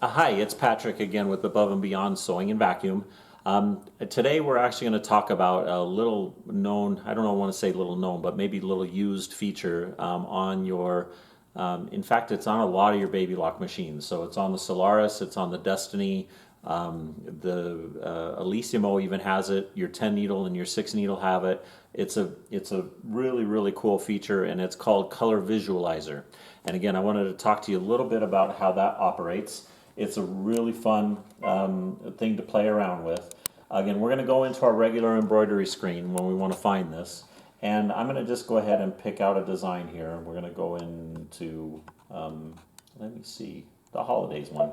Hi, it's Patrick again with Above and Beyond Sewing and Vacuum. Today we're actually going to talk about a little known, I don't know, I want to say little known, but maybe little used feature on your, in fact, it's on a lot of your Baby Lock machines. So it's on the Solaris, it's on the Destiny, the Elissimo even has it, your 10 needle and your 6 needle have it. It's a really, really cool feature, and it's called Color Visualizer. And again, I wanted to talk to you a little bit about how that operates. It's a really fun thing to play around with. Again, we're going to go into our regular embroidery screen when we want to find this. And I'm going to just go ahead and pick out a design here. We're going to go into, let me see, the holidays one.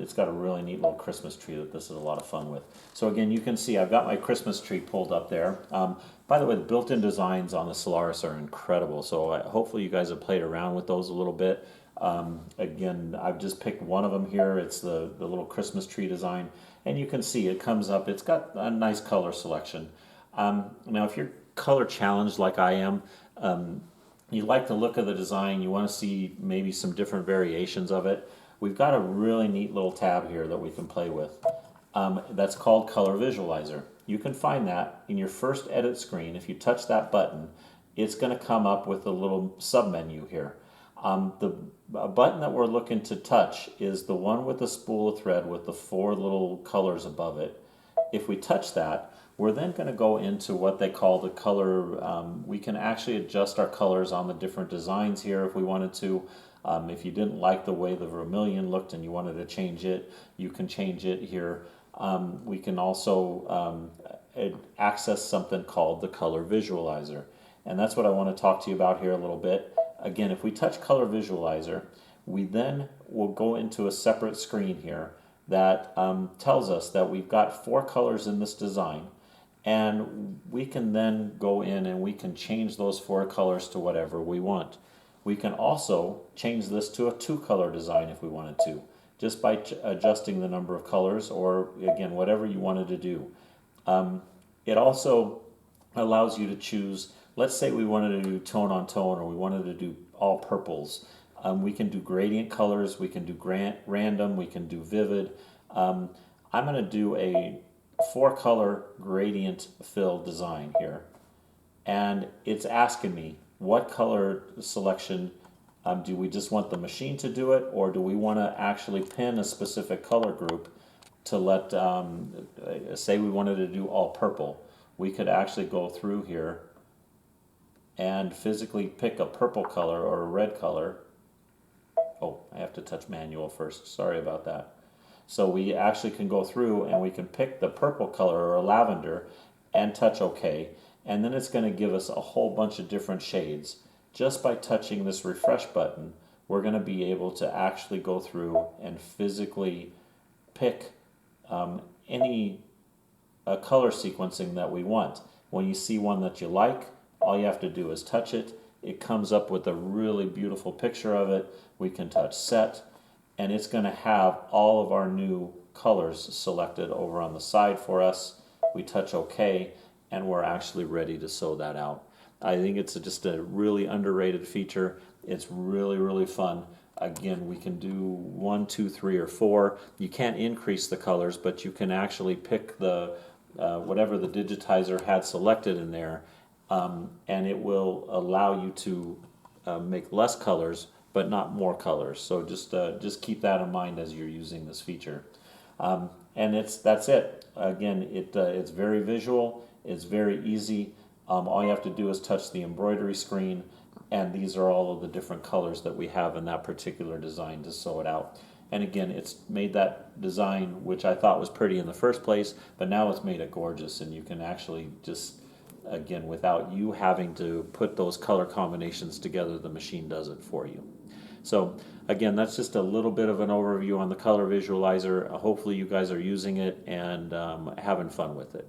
It's got a really neat little Christmas tree that this is a lot of fun with. So again, you can see I've got my Christmas tree pulled up there. By the way, the built-in designs on the Solaris are incredible. So hopefully you guys have played around with those a little bit. Again, I've just picked one of them here. It's the little Christmas tree design. And you can see it comes up. It's got a nice color selection. Now, if you're color challenged like I am, you like the look of the design, you want to see maybe some different variations of it, we've got a really neat little tab here that we can play with. That's called Color Visualizer. You can find that in your first edit screen. If you touch that button, it's going to come up with a little submenu here. The button that we're looking to touch is the one with the spool of thread with the 4 little colors above it. If we touch that, we're then going to go into what they call the color. We can actually adjust our colors on the different designs here if we wanted to. If you didn't like the way the vermilion looked and you wanted to change it, you can change it here. We can also access something called the Color Visualizer. And that's what I want to talk to you about here a little bit. Again, if we touch Color Visualizer, we then will go into a separate screen here that tells us that we've got 4 colors in this design, and we can then go in and we can change those 4 colors to whatever we want. We can also change this to a 2-color design if we wanted to, just by adjusting the number of colors, or again, whatever you wanted to do. It also allows you to choose, let's say we wanted to do tone on tone, or we wanted to do all purples. We can do gradient colors, we can do random, we can do vivid. I'm going to do a 4-color gradient fill design here. And it's asking me, what color selection do we just want the machine to do it, or do we want to actually pin a specific color group to let, say we wanted to do all purple. We could actually go through here and physically pick a purple color or a red color. Oh, I have to touch manual first. Sorry about that. So we actually can go through and we can pick the purple color or a lavender and touch OK. And then it's going to give us a whole bunch of different shades. Just by touching this refresh button, we're going to be able to actually go through and physically pick any color sequencing that we want. When you see one that you like, all you have to do is touch it. It comes up with a really beautiful picture of it. We can touch set, and it's going to have all of our new colors selected over on the side for us. We touch OK, and we're actually ready to sew that out. I think it's just a really underrated feature. It's really, really fun. Again, we can do 1, 2, 3, or 4. You can't increase the colors, but you can actually pick the whatever the digitizer had selected in there, and it will allow you to make less colors, but not more colors. So just keep that in mind as you're using this feature. And that's it. Again, it's very visual. It's very easy. All you have to do is touch the embroidery screen, and these are all of the different colors that we have in that particular design to sew it out. And again, it's made that design, which I thought was pretty in the first place, but now it's made it gorgeous, and you can actually just, again, without you having to put those color combinations together, the machine does it for you. So again, that's just a little bit of an overview on the Color Visualizer. Hopefully you guys are using it and having fun with it.